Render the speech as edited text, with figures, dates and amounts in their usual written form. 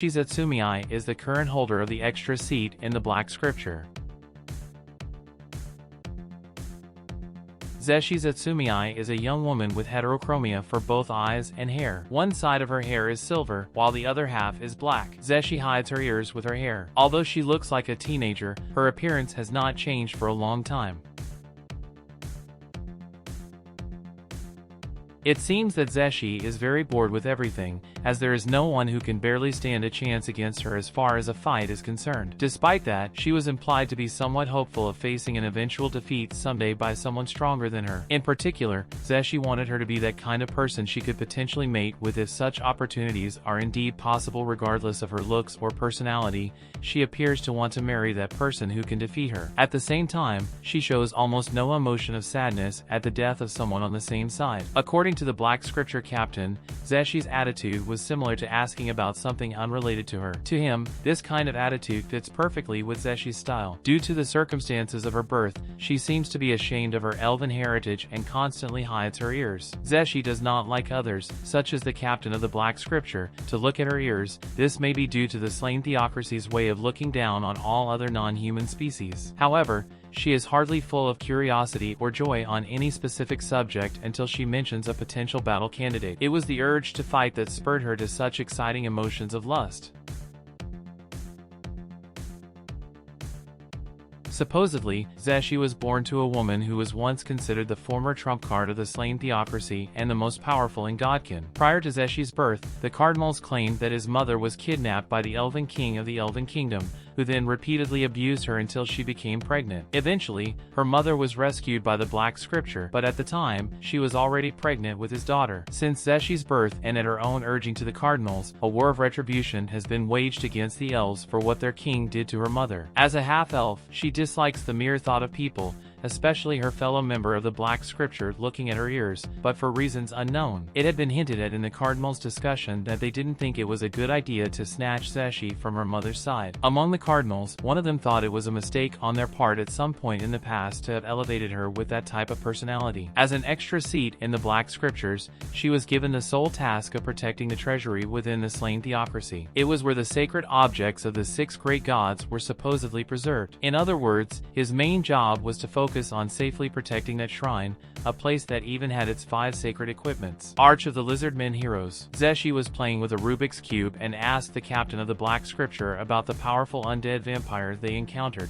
Zatsumiya is the current holder of the extra seat in the Black Scripture. Zeshi Zatsumiya is a young woman with heterochromia for both eyes and hair. One side of her hair is silver, while the other half is black. Zeshi hides her ears with her hair. Although she looks like a teenager, her appearance has not changed for a long time. It seems that Zeshi is very bored with everything, as there is no one who can barely stand a chance against her as far as a fight is concerned. Despite that, she was implied to be somewhat hopeful of facing an eventual defeat someday by someone stronger than her. In particular, Zeshi wanted her to be that kind of person she could potentially mate with if such opportunities are indeed possible regardless of her looks or personality. She appears to want to marry that person who can defeat her. At the same time, she shows almost no emotion of sadness at the death of someone on the same side. According to the Black Scripture captain, Zeshi's attitude was similar to asking about something unrelated to her. To him, this kind of attitude fits perfectly with Zeshi's style. Due to the circumstances of her birth, she seems to be ashamed of her elven heritage and constantly hides her ears. Zeshi does not like others, such as the captain of the Black Scripture, to look at her ears. This may be due to the slain theocracy's way of looking down on all other non-human species. However, she is hardly full of curiosity or joy on any specific subject until she mentions a potential battle candidate. It was the urge to fight that spurred her to such exciting emotions of lust. Supposedly, Zeshi was born to a woman who was once considered the former trump card of the slain theocracy and the most powerful in Godkin. Prior to Zeshi's birth, the cardinals claimed that his mother was kidnapped by the Elven King of the Elven Kingdom, who then repeatedly abused her until she became pregnant. Eventually, her mother was rescued by the Black Scripture, but at the time, she was already pregnant with his daughter. Since Zeshi's birth and at her own urging to the cardinals, a war of retribution has been waged against the elves for what their king did to her mother. As a half-elf, she dislikes the mere thought of people, especially her fellow member of the Black Scripture, looking at her ears, but for reasons unknown. It had been hinted at in the cardinals' discussion that they didn't think it was a good idea to snatch Zeshi from her mother's side. Among the cardinals, one of them thought it was a mistake on their part at some point in the past to have elevated her with that type of personality. As an extra seat in the Black Scriptures, she was given the sole task of protecting the treasury within the slain theocracy. It was where the sacred objects of the 6 great gods were supposedly preserved. In other words, his main job was to focus on safely protecting that shrine, a place that even had its 5 sacred equipments. Arch of the Lizardmen Heroes. Zeshi was playing with a Rubik's Cube and asked the captain of the Black Scripture about the powerful undead vampire they encountered.